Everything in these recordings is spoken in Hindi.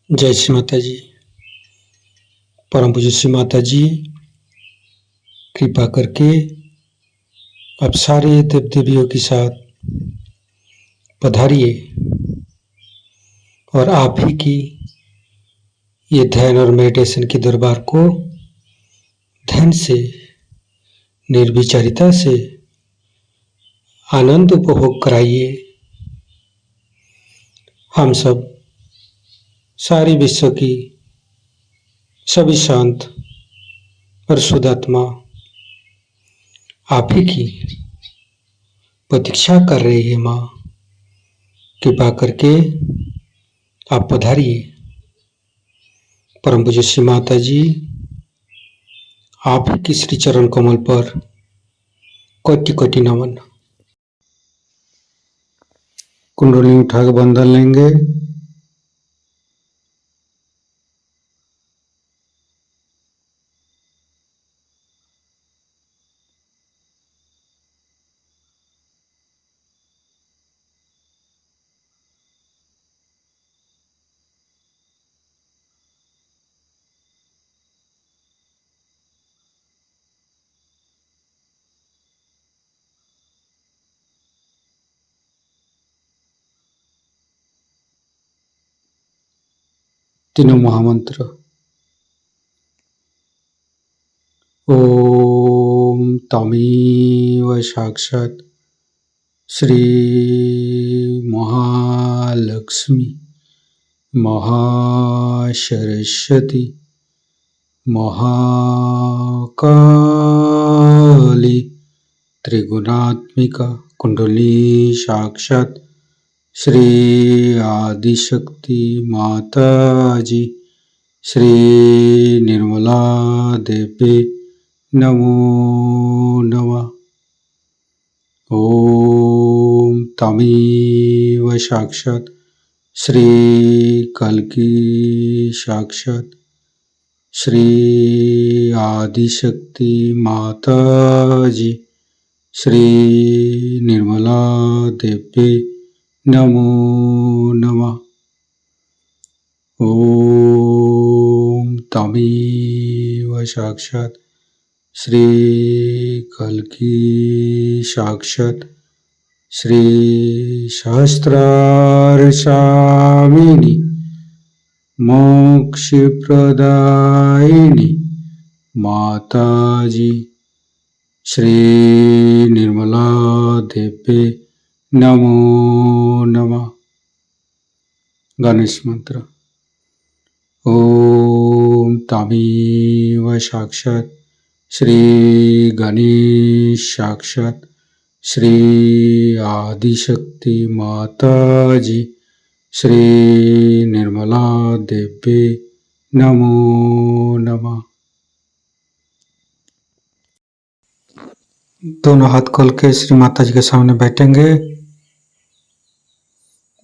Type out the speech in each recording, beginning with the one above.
जय श्री माता जी। परम पूज्य श्री माता जी, कृपा करके आप सारे देव देवियों के साथ पधारिए और आप ही की ये ध्यान और मेडिटेशन के दरबार को ध्यान से, निर्विचारिता से आनंद उपभोग कराइए। हम सब सारी विश्व की सभी शांत और शुद्ध आत्मा आप ही की प्रतीक्षा कर रही है। माँ, कृपा करके आप पधारिए। परम पूज्य श्री माता जी, आप ही की श्री चरण कमल पर कोटि कोटि नमन। कुंडली उठा के बंधन लेंगे। तीनों महामंत्र। ओम तमेव साक्षात् श्री महालक्ष्मी महासरस्वती महाकाली त्रिगुणात्मिका कुंडली साक्षात् श्री आदिशक्ति माता जी श्री निर्मला देवी नमो नमः। ओम तमेव साक्षात् श्री कल्की साक्षात् श्री आदिशक्ति माता जी श्री निर्मला देवी नमो नमः। ओम तमेव साक्षात् श्री कल्की साक्षात् श्री सहस्रार स्वामिनी मोक्ष प्रदायिनी माता जी श्री निर्मला देवी नमो नमः। गणेश मंत्र। ओम तमेव साक्षात् श्री गणेश साक्षात् श्री आदिशक्ति माता जी श्री निर्मला देवी नमो नमः। दोनों हाथ खोल के श्री माता जी के सामने बैठेंगे।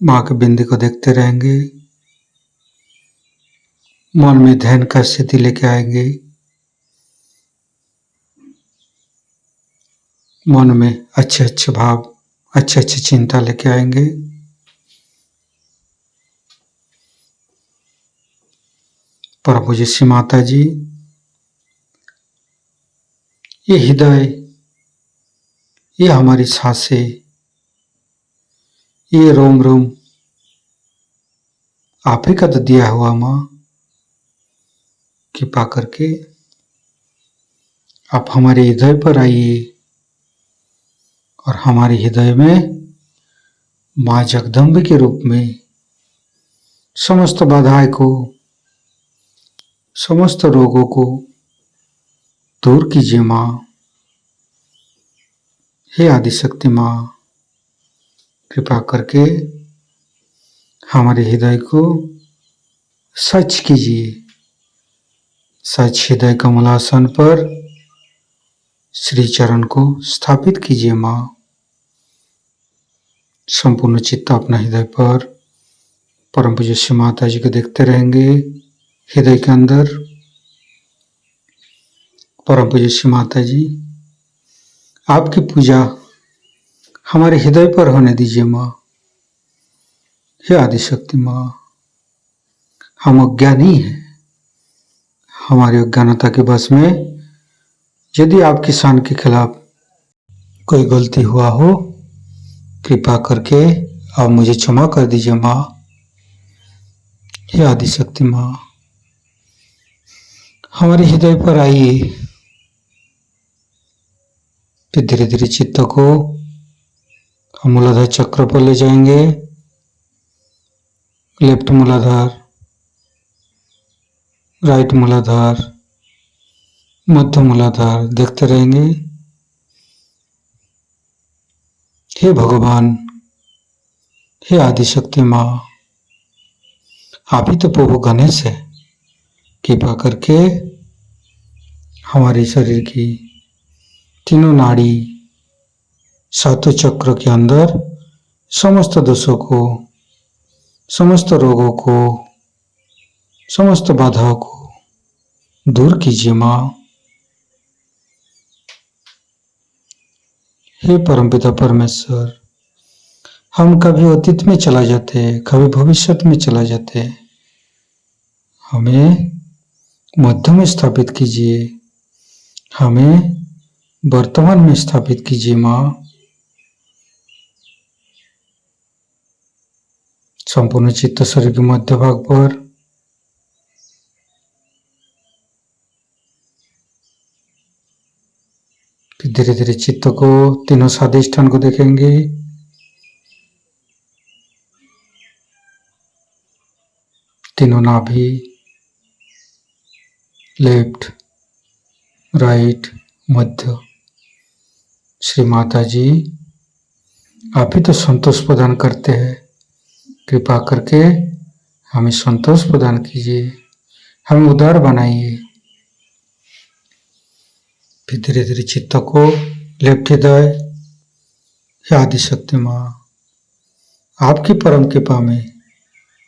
माँ के बिंदी को देखते रहेंगे। मन में ध्यान का स्थिति लेके आएंगे। मन में अच्छे अच्छे भाव, अच्छे अच्छे चिंता लेके आएंगे। परम पूज्य श्री माता जी, ये हृदय, ये हमारी सांसें, ये रोम रोम आप ही का तो दिया हुआ। माँ, कृपा करके आप हमारे हृदय पर आइए और हमारे हृदय में माँ जगदम्बे के रूप में समस्त बाधाएं को, समस्त रोगों को दूर कीजिए। माँ, हे आदिशक्ति माँ, कृपा करके हमारे हृदय को सच कीजिए। सच हृदय कमलासन पर श्री चरण को स्थापित कीजिए। माँ, संपूर्ण चित्त अपना हृदय पर परम पूज्य श्री माता जी को देखते रहेंगे। हृदय के अंदर परम पूज्य श्री माता जी, आपकी पूजा हमारे हृदय पर होने दीजिए। माँ, हे आदिशक्ति माँ, हम अज्ञानी हैं। हमारी अज्ञानता के बस में यदि आपकी शान के खिलाफ कोई गलती हुआ हो, कृपा करके आप मुझे क्षमा कर दीजिए माँ। हे आदिशक्ति माँ, हमारे हृदय पर आइए। फिर धीरे धीरे चित्त को हम मूलाधार चक्र पर ले जाएंगे। लेफ्ट मूलाधार, राइट मूलाधार, मध्य मूलाधार देखते रहेंगे। हे भगवान, हे आदिशक्ति माँ, आप ही तो प्रभु गणेश है। कृपा करके हमारे शरीर की तीनों नाड़ी, सातों चक्र के अंदर समस्त दोषों को, समस्त रोगों को, समस्त बाधाओं को दूर कीजिए माँ। हे परमपिता परमेश्वर, हम कभी अतीत में चला जाते, कभी भविष्य में चला जाते, हमें मध्य में स्थापित कीजिए, हमें वर्तमान में स्थापित कीजिए माँ। संपूर्ण चित्त शरीर के मध्य भाग पर फिर धीरे धीरे चित्त को तीनों स्वादिष्ठान को देखेंगे। तीनों नाभि, लेफ्ट, राइट, मध्य। श्री माता जी, आप ही तो संतोष प्रदान करते हैं। कृपा करके हमें संतोष प्रदान कीजिए, हमें उदार बनाइए। फिर धीरे धीरे चित्त को लेफ्ट हृदय, हे आदिशक्ति माँ, आपकी परम कृपा में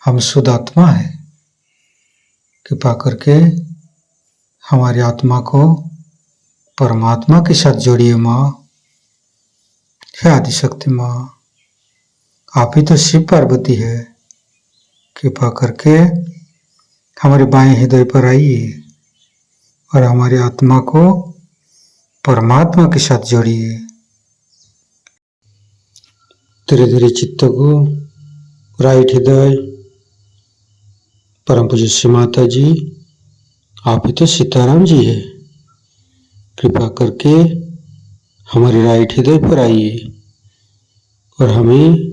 हम शुद्ध आत्मा है। कृपा करके हमारी आत्मा को परमात्मा के साथ जोड़िए माँ। हे आदिशक्ति माँ, आप ही तो शिव पार्वती है। कृपा करके हमारे बाएं हृदय पर आइए और हमारी आत्मा को परमात्मा के साथ जोड़िए। धीरे धीरे चित्त को राइट हृदय, परम पूज्य श्री माता जी, आप ही तो सीताराम जी है। कृपा करके हमारे राइट हृदय पर आइए और हमें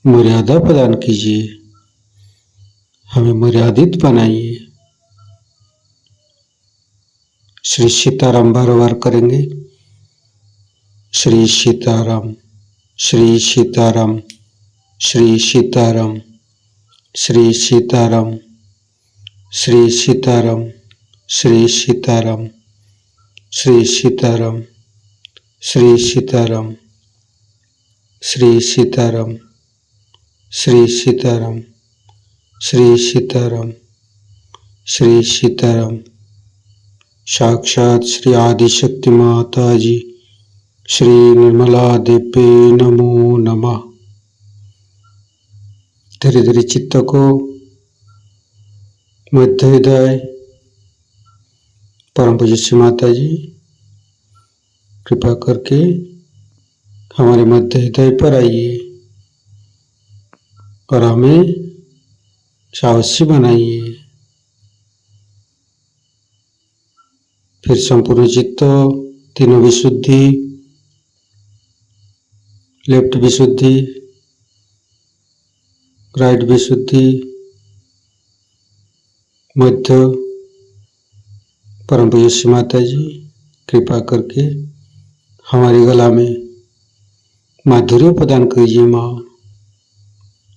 मर्यादा प्रदान कीजिए, हमें मर्यादित बनाइए। श्री सीताराम बार बार करेंगे। श्री सीताराम, श्री सीताराम, श्री सीताराम, श्री सीताराम, श्री सीताराम, श्री सीताराम, श्री सीताराम, श्री सीताराम, श्री सीताराम, श्री सीताराम, श्री सीताराम, श्री सीताराम। साक्षात श्री आदिशक्ति माता जी, श्री निर्मला देवी नमो नमः। धीरे धीरे चित्त को मध्य हृदय, परम पूज्य श्री माता जी, कृपा करके हमारे मध्य हृदय पर आइए और हमें साहसी बनाइए। फिर संपूर्ण चित्त, तीनों विशुद्धि, लेफ्ट विशुद्धि, राइट विशुद्धि, मध्य, परम पूज्य श्री माता जी, कृपा करके हमारी गला में माधुर्य प्रदान कीजिए माँ।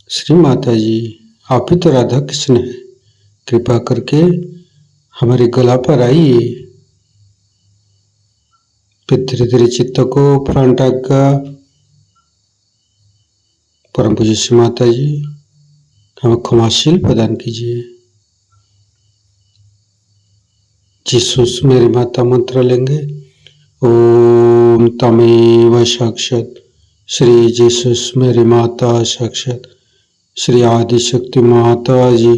श्री माता जी, आप ही तो राधा कृष्ण है। कृपा करके हमारे गला पर आइए। फिर धीरे धीरे चित्त को फ्रंट आज्ञा, परम पूज्य श्री माता जी, हमें क्षमाशील प्रदान कीजिए। जीसस मेरी माता मंत्र लेंगे। ओम तमेव साक्षात श्री जीसस मेरी माता, साक्षात श्री आदिशक्ति माता जी,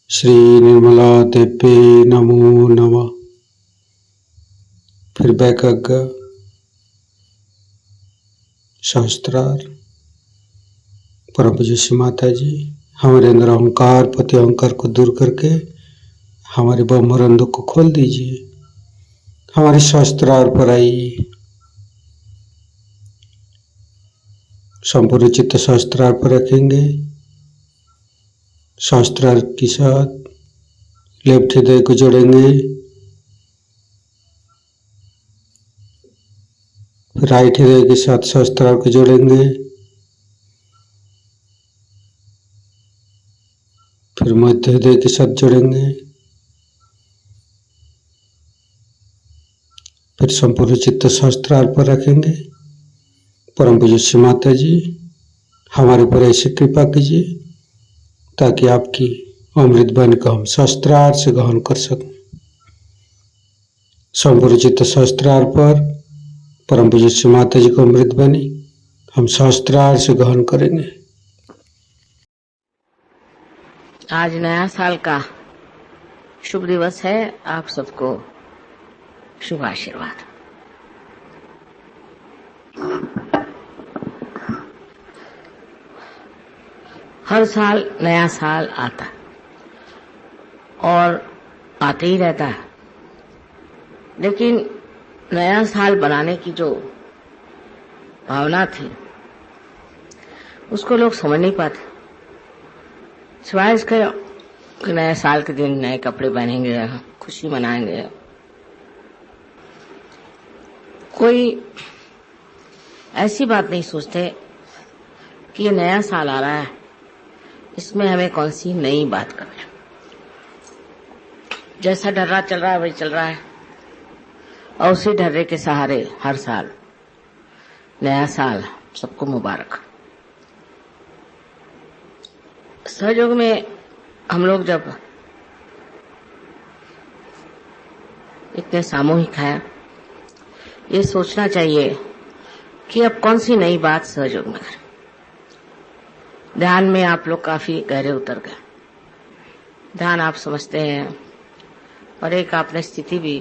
श्री निर्मला देवी नमो नमः। फिर वैकग्य शास्त्रार्थ। परम पूज्य श्री माता जी, हमारे अंदर अहंकार पति अहंकार को दूर करके हमारे ब्रह्मरंध्र को खोल दीजिए। हमारे शास्त्रार्थ पर आइए। संपूर्ण चित्त शास्त्रार्थ पर रखेंगे। शास्त्रार्थ के साथ लेफ्ट हृदय को जोड़ेंगे, राइट हृदय के साथ शास्त्रार्थ को जोड़ेंगे, फिर मध्य हृदय के साथ जोड़ेंगे, फिर संपूर्ण चित्त शास्त्रार्थ पर रखेंगे। परम पूज्य श्री माता जी, हमारे ऊपर ऐसी कृपा कीजिए ताकि आपकी अमृत वाणी को हम शास्त्रार्थ से ग्रहण कर सकें। संपूर्ण चित्त शास्त्रार्थ पर परम पूज्य श्री माता जी को अमृत वाणी हम शास्त्रार्थ से ग्रहण करेंगे। आज नया साल का शुभ दिवस है। आप सबको शुभ आशीर्वाद। हर साल नया साल आता और आते ही रहता है, लेकिन नया साल बनाने की जो भावना थी उसको लोग समझ नहीं पाते। सिवाय इसके कि नए साल के दिन नए कपड़े पहनेंगे, खुशी मनाएंगे, कोई ऐसी बात नहीं सोचते कि ये नया साल आ रहा है, इसमें हमें कौन सी नई बात करनी। जैसा ढर्रा चल रहा है वही चल रहा है, और उसी ढर्रे के सहारे हर साल नया साल सबको मुबारक। सहयोग में हम लोग जब इतने सामूहिक हैं, ये सोचना चाहिए कि अब कौन सी नई बात सहयोग में करें। ध्यान में आप लोग काफी गहरे उतर गए। ध्यान आप समझते हैं और एक आपने स्थिति भी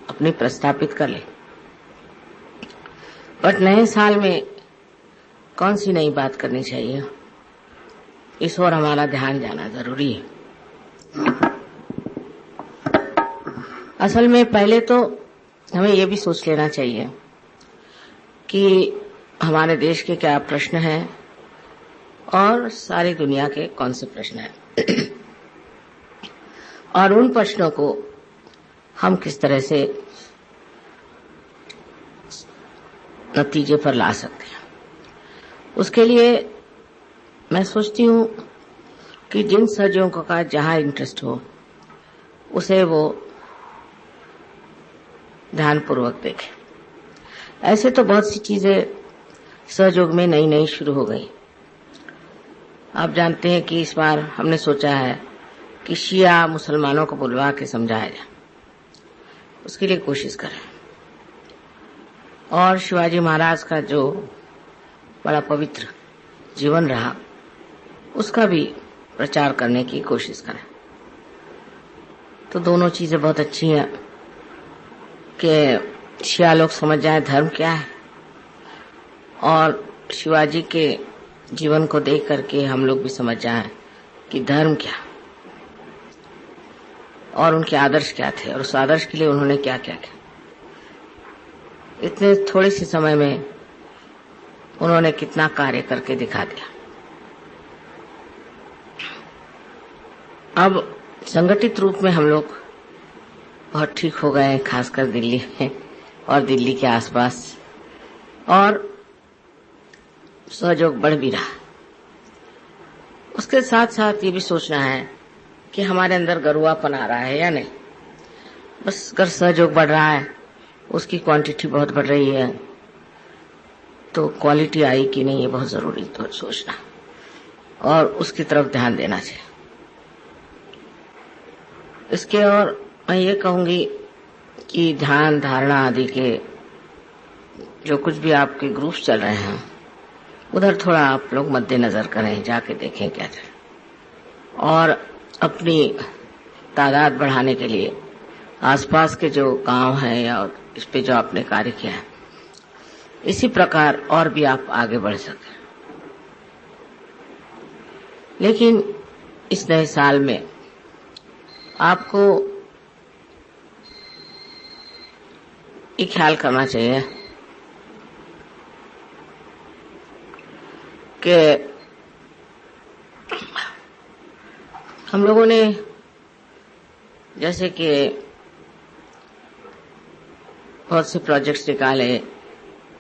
अपनी प्रस्थापित कर ली, बट नए साल में कौन सी नई बात करनी चाहिए, इस ओर हमारा ध्यान जाना जरूरी है। असल में पहले तो हमें ये भी सोच लेना चाहिए कि हमारे देश के क्या प्रश्न हैं और सारी दुनिया के कौन से प्रश्न हैं और उन प्रश्नों को हम किस तरह से नतीजे पर ला सकते हैं। उसके लिए मैं सोचती हूँ कि जिन सहयोगों का जहाँ इंटरेस्ट हो उसे वो ध्यानपूर्वक देखें। ऐसे तो बहुत सी चीजें सहयोग में नई नई शुरू हो गई। आप जानते हैं कि इस बार हमने सोचा है कि शिया मुसलमानों को बुलवा के समझाया जाए, उसके लिए कोशिश करें। और शिवाजी महाराज का जो बड़ा पवित्र जीवन रहा उसका भी प्रचार करने की कोशिश करें। तो दोनों चीजें बहुत अच्छी हैं कि शिया लोग समझ जाए धर्म क्या है, और शिवाजी के जीवन को देख करके हम लोग भी समझ जाएं कि धर्म क्या और उनके आदर्श क्या थे और उस आदर्श के लिए उन्होंने क्या क्या किया। इतने थोड़े से समय में उन्होंने कितना कार्य करके दिखा दिया। अब संगठित रूप में हम लोग बहुत ठीक हो गए, खासकर दिल्ली में और दिल्ली के आसपास, और सहयोग बढ़ भी रहा। उसके साथ साथ ये भी सोचना है कि हमारे अंदर गरुआपन आ रहा है या नहीं। बस अगर सहयोग बढ़ रहा है, उसकी क्वांटिटी बहुत बढ़ रही है, तो क्वालिटी आई कि नहीं ये बहुत जरूरी तो सोचना और उसकी तरफ ध्यान देना चाहिए। इसके और मैं ये कहूंगी कि ध्यान धारणा आदि के जो कुछ भी आपके ग्रुप्स चल रहे हैं उधर थोड़ा आप लोग मद्देनजर करें, जाके देखें क्या चल। और अपनी तादाद बढ़ाने के लिए आसपास के जो गांव हैं या इस पे जो आपने कार्य किया है, इसी प्रकार और भी आप आगे बढ़ सकें। लेकिन इस नए साल में आपको ये ख्याल करना चाहिए कि हम लोगों ने जैसे कि बहुत से प्रोजेक्ट्स निकाले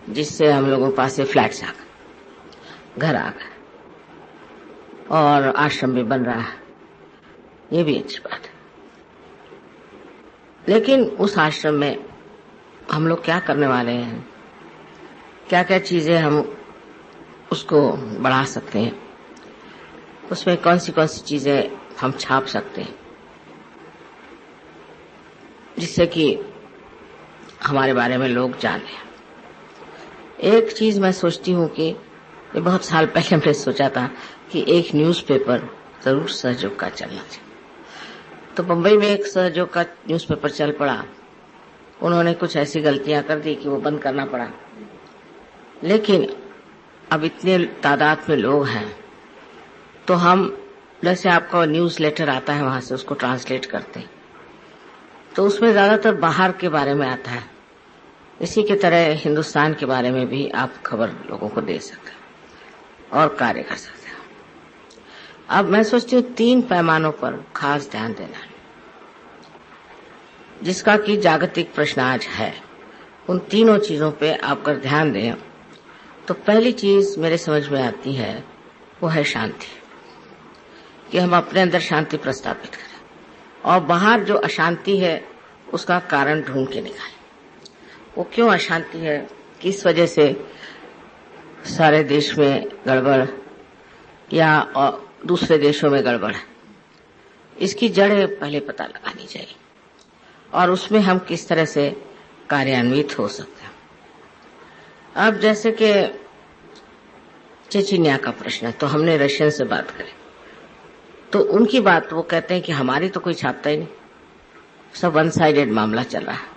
जिससे हम लोगों के पास से फ्लैट्स आ गए, घर आ गए और आश्रम भी बन रहा है, ये भी अच्छी बात है। लेकिन उस आश्रम में हम लोग क्या करने वाले हैं, क्या क्या चीजें हम उसको बढ़ा सकते हैं, उसमें कौन सी चीजें हम छाप सकते हैं जिससे कि हमारे बारे में लोग जाने। एक चीज मैं सोचती हूँ कि ये बहुत साल पहले मैंने सोचा था कि एक न्यूज़पेपर जरूर सहयोग का चलना चाहिए। तो बंबई में एक सहयोग का न्यूज़पेपर चल पड़ा, उन्होंने कुछ ऐसी गलतियां कर दी कि वो बंद करना पड़ा। लेकिन अब इतने तादाद में लोग हैं तो हम जैसे आपका न्यूज़ लेटर आता है वहां से उसको ट्रांसलेट करते हैं, तो उसमें ज्यादातर बाहर के बारे में आता है। इसी की तरह हिंदुस्तान के बारे में भी आप खबर लोगों को दे सकते हैं और कार्य कर सकते हैं। अब मैं सोचती हूँ 3 पैमानों पर खास ध्यान देना है, जिसका कि जागतिक प्रश्न आज है। उन तीनों चीजों पे आप अगर ध्यान दें तो पहली चीज मेरे समझ में आती है वो है शांति, कि हम अपने अंदर शांति प्रस्थापित करें और बाहर जो अशांति है उसका कारण ढूंढ के निकालें। वो क्यों अशांति है, किस वजह से सारे देश में गड़बड़ या दूसरे देशों में गड़बड़ है, इसकी जड़ें पहले पता लगानी चाहिए और उसमें हम किस तरह से कार्यान्वित हो सकते हैं। अब जैसे कि चेचन्या का प्रश्न है, तो हमने रशियन से बात करी तो उनकी बात वो कहते हैं कि हमारी तो कोई छापता ही नहीं, सब वन साइडेड मामला चल रहा है।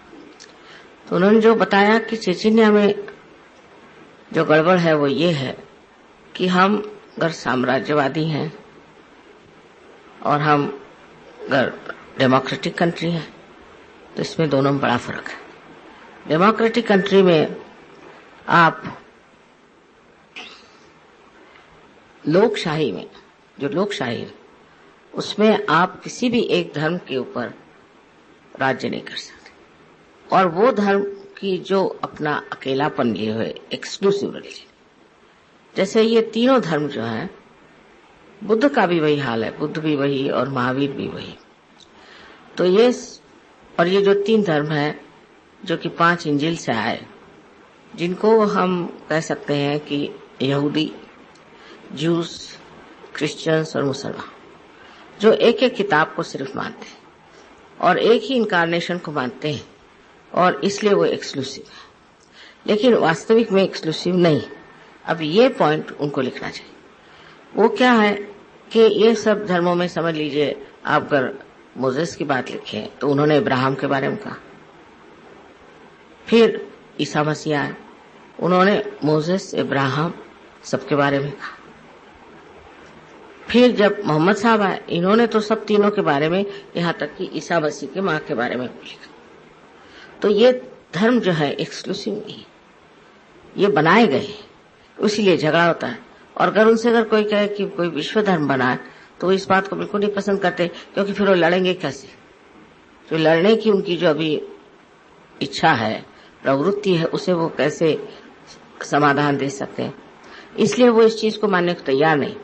तो उन्होंने जो बताया कि चेचन्या में जो गड़बड़ है वो ये है कि हम अगर साम्राज्यवादी हैं और हम अगर डेमोक्रेटिक कंट्री है तो इसमें दोनों में बड़ा फर्क है। डेमोक्रेटिक कंट्री में आप लोकशाही में, जो लोकशाही है उसमें आप किसी भी एक धर्म के ऊपर राज्य नहीं कर सकते, और वो धर्म की जो अपना अकेलापन लिए हुए एक्सक्लूसिव रिलीजन, जैसे ये तीनों धर्म जो हैं, बुद्ध का भी वही हाल है, बुद्ध भी वही और महावीर भी वही। तो ये और ये जो 3 धर्म हैं जो कि 5 इंजिल से आए, जिनको हम कह सकते हैं कि यहूदी, जूस, क्रिश्चियंस और मुसलमान, जो एक एक किताब को सिर्फ मानते हैं और एक ही इनकारनेशन को मानते हैं और इसलिए वो एक्सक्लूसिव है, लेकिन वास्तविक में एक्सक्लूसिव नहीं। अब ये पॉइंट उनको लिखना चाहिए। वो क्या है कि ये सब धर्मों में समझ लीजिए, आप अगर मोसेस की बात लिखें तो उन्होंने इब्राहिम के बारे में कहा, फिर ईसा मसीह आए, उन्होंने मोसेस, इब्राहिम सबके बारे में कहा, फिर जब मोहम्मद साहब आए इन्होंने तो सब तीनों के बारे में, यहाँ तक कि ईसा मसीह के माँ के बारे में लिखा। तो ये धर्म जो है एक्सक्लूसिव नहीं, ये बनाए गए, इसीलिए झगड़ा होता है। और अगर उनसे अगर कोई कहे कि कोई विश्व धर्म बना है तो वो इस बात को बिल्कुल नहीं पसंद करते, क्योंकि फिर वो लड़ेंगे कैसे। जो लड़ने की उनकी जो अभी इच्छा है, प्रवृत्ति है, उसे वो कैसे समाधान दे सकते हैं। इसलिए वो इस चीज को मानने को तैयार नहीं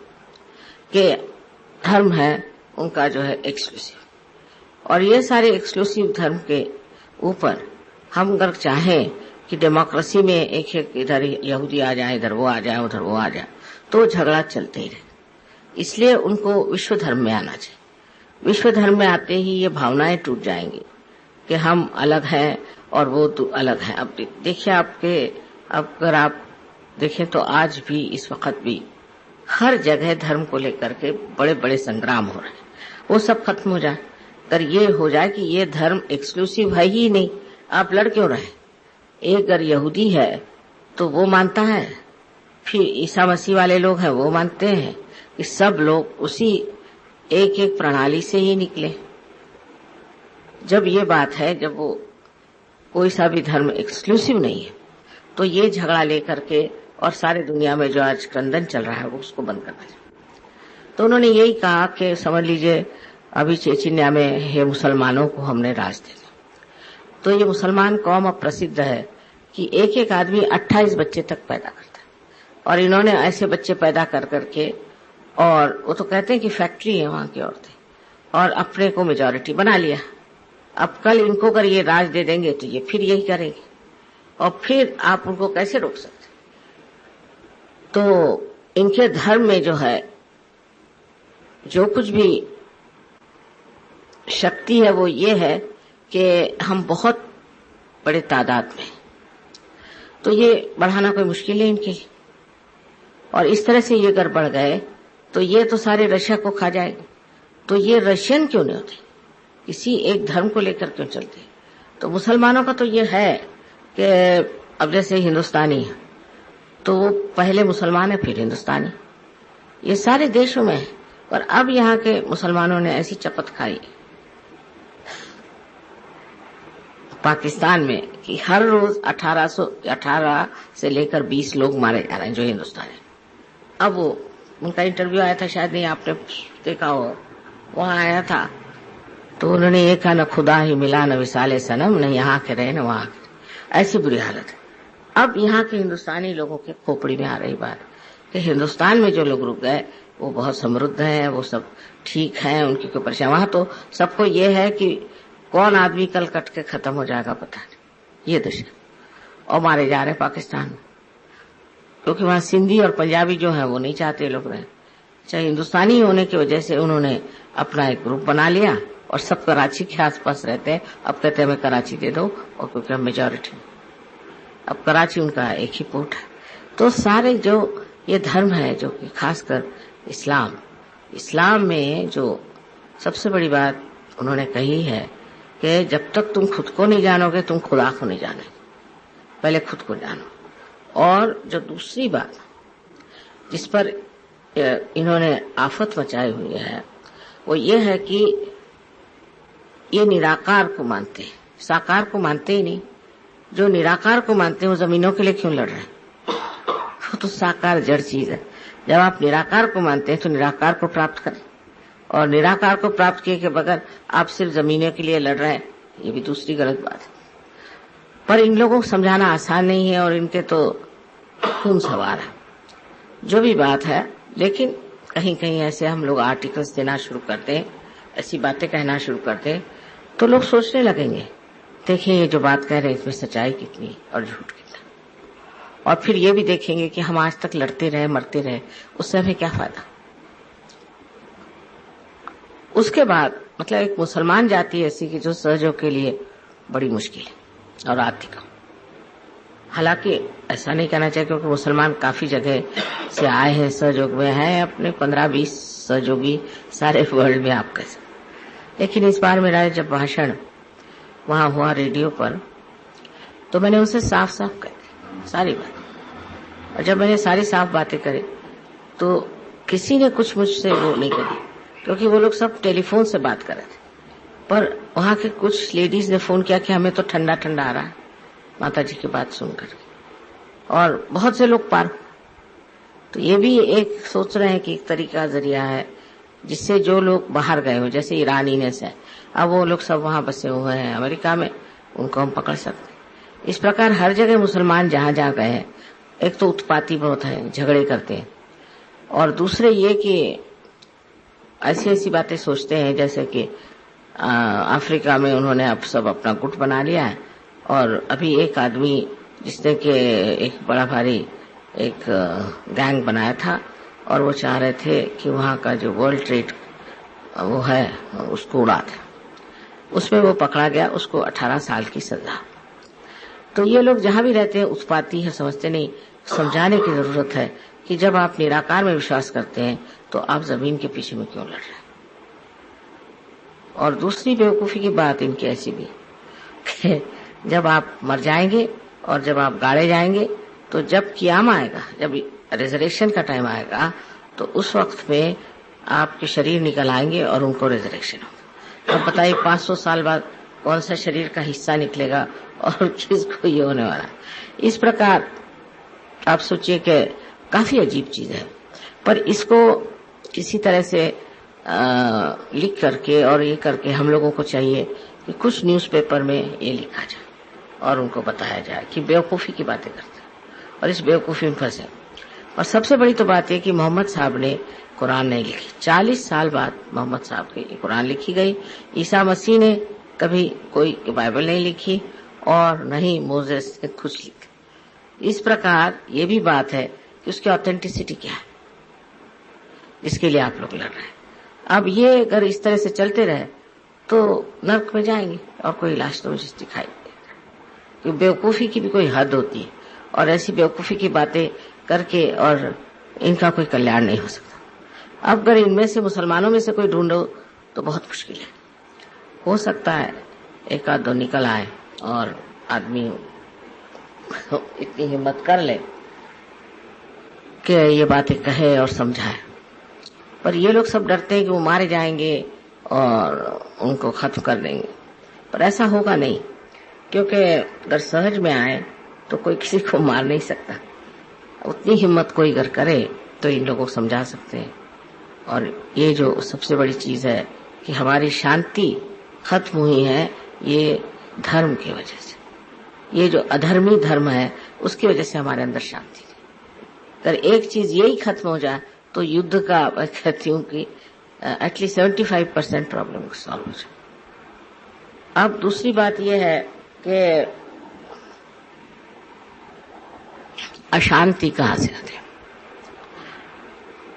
कि धर्म है उनका जो है एक्सक्लूसिव। और ये सारे एक्सक्लूसिव धर्म के ऊपर हम अगर चाहें कि डेमोक्रेसी में एक एक इधर यहूदी आ जाए, इधर वो आ जाए, उधर वो आ जाए, तो झगड़ा चलते ही रहे। इसलिए उनको विश्व धर्म में आना चाहिए। विश्व धर्म में आते ही ये भावनाएं टूट जाएंगी कि हम अलग हैं और वो तो अलग है। अब देखिए अब अगर आप देखें तो आज भी, इस वक्त भी हर जगह धर्म को लेकर के बड़े बड़े संग्राम हो रहे हैं वो सब खत्म हो जाए। अगर ये हो जाए कि ये धर्म एक्सक्लूसिव है ही नहीं, आप लड़ क्यों रहे? एक अगर यहूदी है तो वो मानता है, फिर ईसा मसीह वाले लोग हैं वो मानते हैं कि सब लोग उसी एक एक प्रणाली से ही निकले। जब ये बात है, जब वो कोई सा भी धर्म एक्सक्लूसिव नहीं है, तो ये झगड़ा लेकर के और सारे दुनिया में जो आज क्रंदन चल रहा है वो उसको बंद करना चाहिए। तो उन्होंने यही कहा कि समझ लीजिए अभी चेचिन्या में हे मुसलमानों को हमने राज दे दिया। तो ये मुसलमान कौम अब प्रसिद्ध है कि एक एक आदमी 28 बच्चे तक पैदा करता है, और इन्होंने ऐसे बच्चे पैदा कर करके, और वो तो कहते हैं कि फैक्ट्री है वहां की औरतें, और अपने को मेजॉरिटी बना लिया। अब कल इनको अगर ये राज दे देंगे तो ये फिर यही करेंगे, और फिर आप उनको कैसे रोक सकते? तो इनके धर्म में जो है, जो कुछ भी शक्ति है वो ये है कि हम बहुत बड़े तादाद में, तो ये बढ़ाना कोई मुश्किल है इनके लिए। और इस तरह से ये अगर बढ़ गए तो ये तो सारे रशिया को खा जाएंगे। तो ये रशियन क्यों नहीं होते, किसी एक धर्म को लेकर क्यों चलते? तो मुसलमानों का तो ये है कि अब जैसे हिंदुस्तानी है तो वो पहले मुसलमान है फिर हिंदुस्तानी, ये सारे देशों में है। और अब यहाँ के मुसलमानों ने ऐसी चपत खाई पाकिस्तान में कि हर रोज 18 से लेकर 20 लोग मारे जा रहे हैं जो हिंदुस्तानी। अब वो उनका इंटरव्यू आया था, शायद नहीं आपने देखा हो, वहां आया था तो उन्होंने ये कहा, न खुदा ही मिला न विसाले सनम, न यहाँ के रहे न वहां के। ऐसी बुरी हालत है। अब यहाँ के हिंदुस्तानी लोगों के खोपड़ी में आ रही बात कि हिंदुस्तान में जो लोग रुक गए वो बहुत समृद्ध हैं, वो सब ठीक है, उनकी कोई परेशानी। वहां तो सबको ये है कि कौन आदमी कल कट के खत्म हो जाएगा पता नहीं, ये दशा। और मारे जा रहे हैं पाकिस्तान में, क्योंकि वहां सिंधी और पंजाबी जो है वो नहीं चाहते लोग रहे। चाहे हिंदुस्तानी होने की वजह से उन्होंने अपना एक ग्रुप बना लिया और सब कराची के आसपास रहते हैं। अब कहते हैं हमें कराची दे दो, और क्योंकि हम मेजॉरिटी, अब कराची उनका एक ही पोर्ट है। तो सारे जो ये धर्म है, जो कि खासकर इस्लाम में जो सबसे बड़ी बात उन्होंने कही है कि जब तक तुम खुद को नहीं जानोगे तुम खुदा को नहीं जाने, पहले खुद को जानो। और जो दूसरी बात जिस पर इन्होंने आफत मचाई हुई है वो ये है कि ये निराकार को मानते हैं, साकार को मानते ही नहीं। जो निराकार को मानते हैं वो जमीनों के लिए क्यों लड़ रहे हैं? वो तो साकार जड़ चीज है। जब आप निराकार को मानते हैं तो निराकार को प्राप्त करें, और निराकार को प्राप्त किए के बगैर आप सिर्फ जमीनों के लिए लड़ रहे हैं, ये भी दूसरी गलत बात है। पर इन लोगों को समझाना आसान नहीं है, और इनके तो खून सवार है जो भी बात है। लेकिन कहीं कहीं ऐसे हम लोग आर्टिकल्स देना शुरू करते हैं, ऐसी बातें कहना शुरू करते हैं, तो लोग सोचने लगेंगे देखिए ये जो बात कह रहे हैं इसमें सच्चाई कितनी और झूठ कितना। और फिर ये भी देखेंगे कि हम आज तक लड़ते रहे मरते रहे, उससे हमें क्या फायदा। उसके बाद मतलब एक मुसलमान जाति ऐसी कि जो सहयोग के लिए बड़ी मुश्किल है और आर्थिक। हालांकि ऐसा नहीं कहना चाहिए, क्योंकि मुसलमान काफी जगह से आए हैं, सहयोग में हैं, अपने 15-20 सहयोगी सारे वर्ल्ड में आप कह सकते। लेकिन इस बार मेरा जब भाषण वहां हुआ रेडियो पर, तो मैंने उनसे साफ साफ कह दी सारी बात। और जब मैंने सारी साफ बातें करी तो किसी ने कुछ मुझसे वो नहीं करी, क्योंकि वो लोग सब टेलीफोन से बात कर रहे थे। पर वहां के कुछ लेडीज ने फोन किया कि हमें तो ठंडा ठंडा आ रहा है माता जी की बात सुनकर, और बहुत से लोग पार। तो ये भी एक सोच रहे हैं कि एक तरीका जरिया है जिससे जो लोग बाहर गए हो, जैसे ईरानी ने से, अब वो लोग सब वहां बसे हुए हैं अमेरिका में, उनको हम पकड़ सकते। इस प्रकार हर जगह मुसलमान जहां जहां गए हैं, एक तो उत्पाती बहुत है, झगड़े करते हैं, और दूसरे ये कि ऐसी ऐसी बातें सोचते हैं जैसे कि अफ्रीका में उन्होंने अब सब अपना गुट बना लिया है। और अभी एक आदमी जिसने कि एक बड़ा भारी एक गैंग बनाया था, और वो चाह रहे थे कि वहाँ का जो वर्ल्ड ट्रेड वो है उसको उड़ा दे। उसमें वो पकड़ा गया, उसको 18 साल की सजा। तो ये लोग जहां भी रहते हैं उत्पाती है, समझते नहीं। समझाने की जरूरत है कि जब आप निराकार में विश्वास करते हैं तो आप जमीन के पीछे में क्यों लड़ रहे हैं। और दूसरी बेवकूफ़ी की बात इनकी ऐसी भी कि जब आप मर जाएंगे और जब आप गाड़े जाएंगे तो जब क़यामा आएगा, जब रिजरेक्शन का टाइम आएगा, तो उस वक्त में आपके शरीर निकल आएंगे और उनको रिजरेक्शन होगा। अब बताइए 500 साल बाद कौन सा शरीर का हिस्सा निकलेगा और किसको ये होने वाला। इस प्रकार आप सोचिए कि काफी अजीब चीज है, पर इसको किसी तरह से लिख करके और ये करके हम लोगों को चाहिए कि कुछ न्यूज़पेपर में ये लिखा जाए और उनको बताया जाए कि बेवकूफ़ी की बातें करते हैं और इस बेवकूफ़ी में फंसे। और सबसे बड़ी तो बात है कि मोहम्मद साहब ने कुरान नहीं लिखी। 40 साल बाद मोहम्मद साहब की कुरान लिखी गई। ईसा मसीह ने कभी कोई बाइबल नहीं लिखी और न ही मोसेस ने कुछ लिखा। इस प्रकार ये भी बात है कि उसकी ऑथेंटिसिटी क्या है, इसके लिए आप लोग लड़ रहे हैं। अब ये अगर इस तरह से चलते रहे तो नर्क में जाएंगे और कोई इलाज तो मुझे दिखाई देगा। क्योंकि बेवकूफ़ी की भी कोई हद होती है और ऐसी बेवकूफ़ी की बातें करके और इनका कोई कल्याण नहीं हो सकता। अब अगर इनमें से मुसलमानों में से कोई ढूंढो तो बहुत मुश्किल है। हो सकता है एक आध दो निकल आए और आदमी इतनी हिम्मत कर ले कि ये बातें कहे और समझाए, पर ये लोग सब डरते हैं कि वो मारे जाएंगे और उनको खत्म कर देंगे। पर ऐसा होगा नहीं, क्योंकि अगर सहज में आए तो कोई किसी को मार नहीं सकता। उतनी हिम्मत कोई अगर करे तो इन लोगों को समझा सकते हैं। और ये जो सबसे बड़ी चीज़ है कि हमारी शांति खत्म हुई है, ये धर्म की वजह से। ये जो अधर्मी धर्म है उसकी वजह से हमारे अंदर शांति नहीं। अगर एक चीज़ यही खत्म हो जाए तो युद्ध का मैं कहती हूँ कि एटलीस्ट 75% प्रॉब्लम सॉल्व हो जाए। अब दूसरी बात यह है कि अशांति कहाँ से आती है,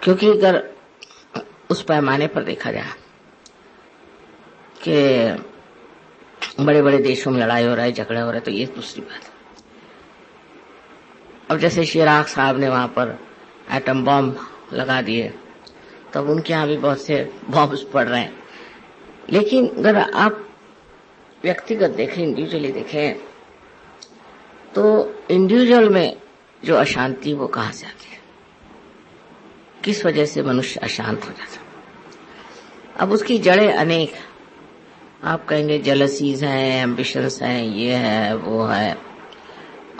क्योंकि अगर उस पैमाने पर देखा जाए कि बड़े बड़े देशों में लड़ाई हो रहा है, झगड़े हो रहे हैं, तो ये दूसरी बात है। अब जैसे शिराक साहब ने वहां पर एटम बॉम्ब लगा दिए, तब उनके यहाँ भी बहुत से बॉम्ब्स पड़ रहे हैं। लेकिन अगर आप व्यक्तिगत देखें, इंडिविजुअली देखें, तो इंडिविजुअल में जो अशांति वो कहाँ से आती है, किस वजह से मनुष्य अशांत हो जाता है। अब उसकी जड़ें अनेक। आप कहेंगे जेलसीज हैं, एम्बिशंस हैं, ये है वो है,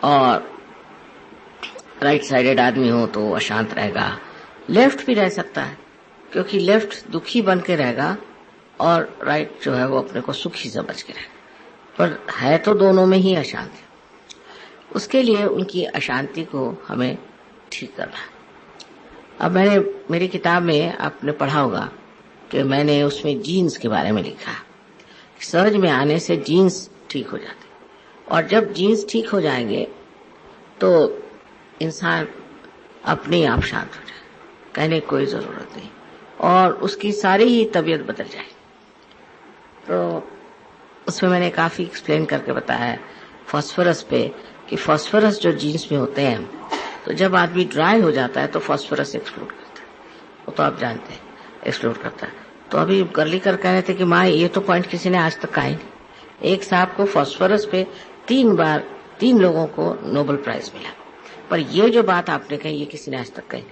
और राइट साइडेड आदमी हो तो अशांत रहेगा। लेफ्ट भी रह सकता है, क्योंकि लेफ्ट दुखी बन के रहेगा और राइट जो है वो अपने को सुखी समझ के रहेगा, पर है तो दोनों में ही अशांति। उसके लिए उनकी अशांति को हमें ठीक करना है। अब मैंने मेरी किताब में आपने पढ़ा होगा कि मैंने उसमें जीन्स के बारे में लिखा है। सहज में आने से जीन्स ठीक हो जाते, और जब जीन्स ठीक हो जाएंगे तो इंसान अपने आप शांत हो जाए, कहने की कोई जरूरत नहीं, और उसकी सारी ही तबीयत बदल जाए। तो उसमें मैंने काफी एक्सप्लेन करके बताया है फास्फोरस पे, कि फास्फोरस जो जीन्स में होते हैं, तो जब आदमी ड्राई हो जाता है तो फास्फोरस एक्सप्लोड करता है, वो तो आप जानते हैं एक्सप्लोड करता है। तो अभी गर्ली कर कह रहे थे कि माँ ये तो पॉइंट किसी ने आज तक कहा ही नहीं। एक साहब को फास्फोरस पे 3 लोगों को नोबेल प्राइज मिला, पर ये जो बात आपने कही ये किसी ने आज तक कही नहीं।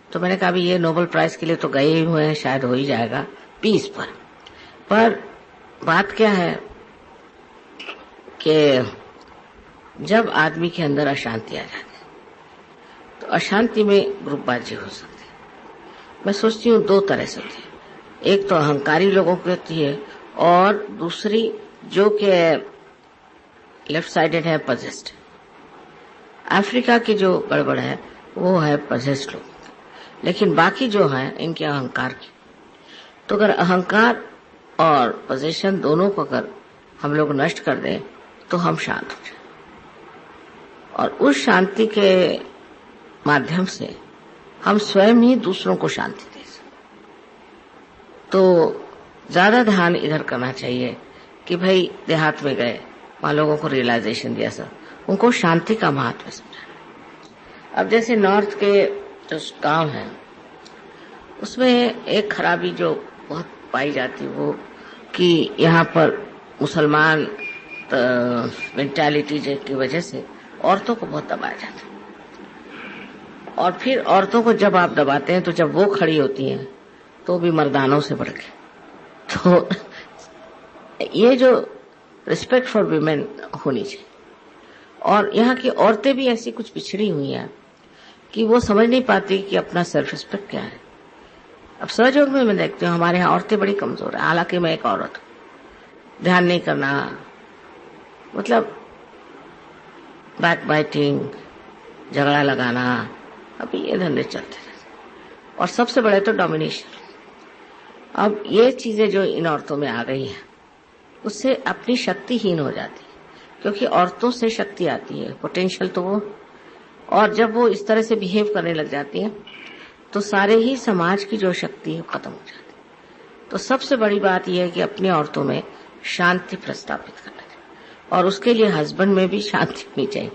तो मैंने कहा अभी ये नोबेल प्राइज के लिए तो गए ही हुए हैं, शायद हो ही जाएगा पीस पर बात क्या है कि जब आदमी के अंदर अशांति आ जाती है तो अशांति में ग्रुपबाजी हो सकती है। मैं सोचती हूँ 2 तरह से होती है। एक तो अहंकारी लोगों की होती है, और दूसरी जो कि लेफ्ट साइडेड है, पजेस्ट। अफ्रीका की जो गड़बड़ है वो है पजेस्ट लोग, लेकिन बाकी जो है इनके अहंकार की। तो अगर अहंकार और पोजीशन दोनों को अगर हम लोग नष्ट कर दें तो हम शांत हो जाए, और उस शांति के माध्यम से हम स्वयं ही दूसरों को शांति दे सकते। तो ज्यादा ध्यान इधर करना चाहिए कि भाई देहात में गए, वहां लोगों को रियलाइजेशन दिया, सर उनको शांति का महत्व समझा। अब जैसे नॉर्थ के जो गांव हैं उसमें एक खराबी जो बहुत पाई जाती, वो कि यहाँ पर मुसलमान मेंटालिटी की वजह से औरतों को बहुत दबाया जाता है। और फिर औरतों को जब आप दबाते हैं तो जब वो खड़ी होती हैं तो भी मर्दानों से बढ़ के, तो ये जो रिस्पेक्ट फॉर वीमेन होनी चाहिए। और यहाँ की औरतें भी ऐसी कुछ पिछड़ी हुई हैं कि वो समझ नहीं पाती कि अपना सेल्फ रिस्पेक्ट क्या है। अब सहयोग में मैं देखती हूँ हमारे यहाँ औरतें बड़ी कमजोर है, हालांकि मैं एक औरत हूँ। ध्यान नहीं करना, मतलब बैक बाइटिंग, झगड़ा लगाना, अभी ये धंधे चलते रहते। और सबसे बड़े तो डोमिनेशन। अब ये चीजें जो इन औरतों में आ गई है उससे अपनी शक्तिहीन हो जाती है, क्योंकि औरतों से शक्ति आती है, पोटेंशियल तो वो, और जब वो इस तरह से बिहेव करने लग जाती है तो सारे ही समाज की जो शक्ति है खत्म हो जाती है। तो सबसे बड़ी बात यह है कि अपनी औरतों में शांति प्रस्तापित करना चाहिए, और उसके लिए हस्बैंड में भी शांति होनी चाहिए।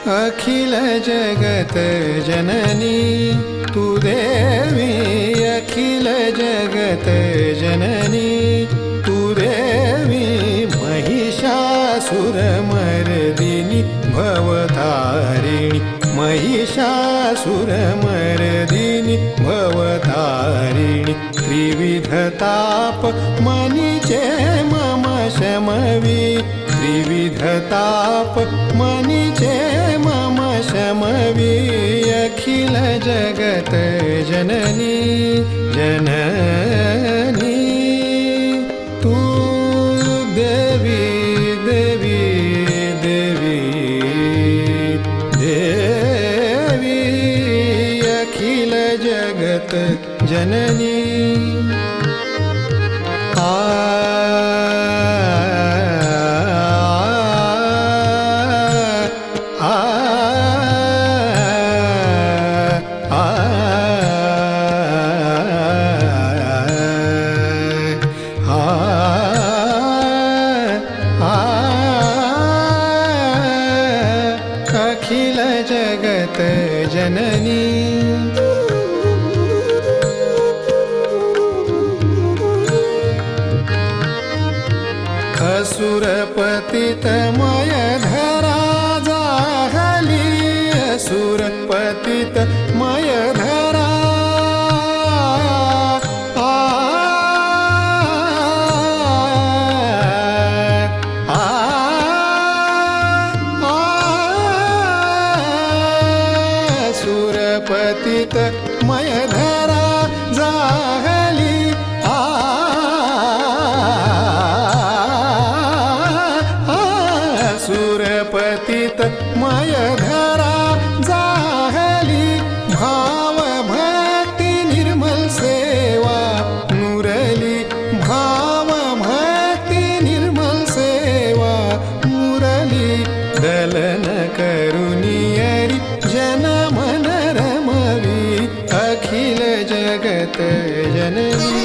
अखिल जगत जननी तू देवी, अखिल जगत जननी तू देवी, महिषासुरमर्दिनी भवतारिणी, महिषासुरमर्दिनी भवतारिणी, त्रिविधताप मनीचे मम शमवी, त्रिविधताप मनीचे मम शमवी, अखिल जगत जननी जननी तू देवी देवी देवी देवी, अखिल जगत जननी। अखिल जगत जननी असुरपतितमय धरा जाहली, असुरपतितमय धरा असुरपतितमय धरा जाहली, असुरपतितमय धरा जाहली, भाव भक्ति निर्मल सेवा मुरली, भाव भक्ति निर्मल सेवा मुरली, दलन करुनियरी जन मन रमवी, अखिल जगत जननी।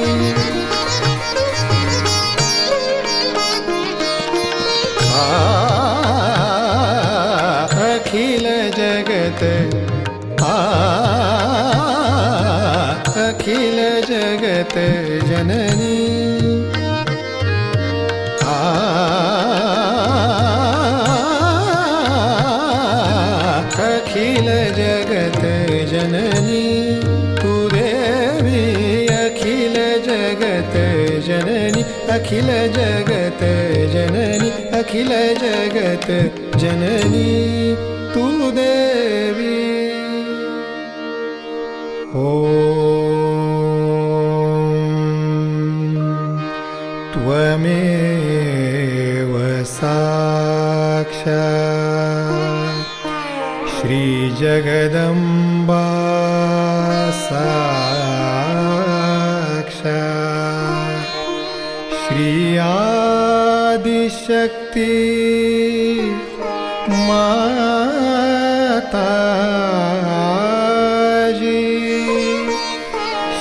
अखिल जगत अखिल जगत जननी, अखिल जगत जननी तू देवी, अखिल जगत जननी, अखिल जगत जननी, अखिल जगत जननी तू देवी। त्वमेव साक्षात् श्रीजगदम्बा साक्षात् श्री आदिशक्ति माताजी,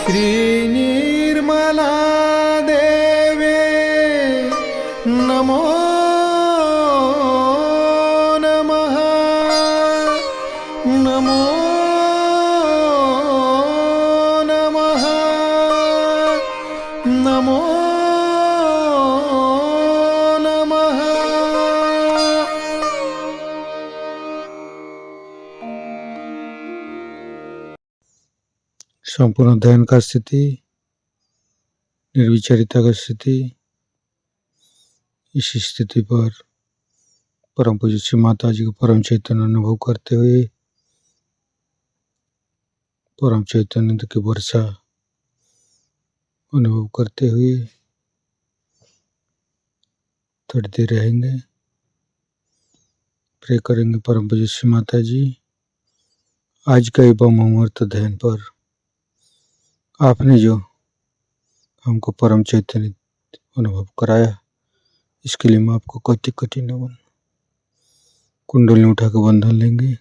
श्री निर्मला देवे नमो नमः, नमो नमः, नमो नमः। संपूर्ण ध्यान का स्थिति, निर्विचारिता का स्थिति। इस स्थिति पर परम पूज्य श्री माता जी को परम चैतन्य अनुभव करते हुए परम चैतन्य की वर्षा अनुभव करते हुए थोड़ी देर रहेंगे। प्रे करेंगे परम पूज्य श्री माता जी। आज का ये मुहूर्त अध्ययन पर आपने जो हमको परम चैतन्य अनुभव कराया, इसके लिए मैं आपको कोटि कोटि नमन। कुंडली उठा के बंधन लेंगे।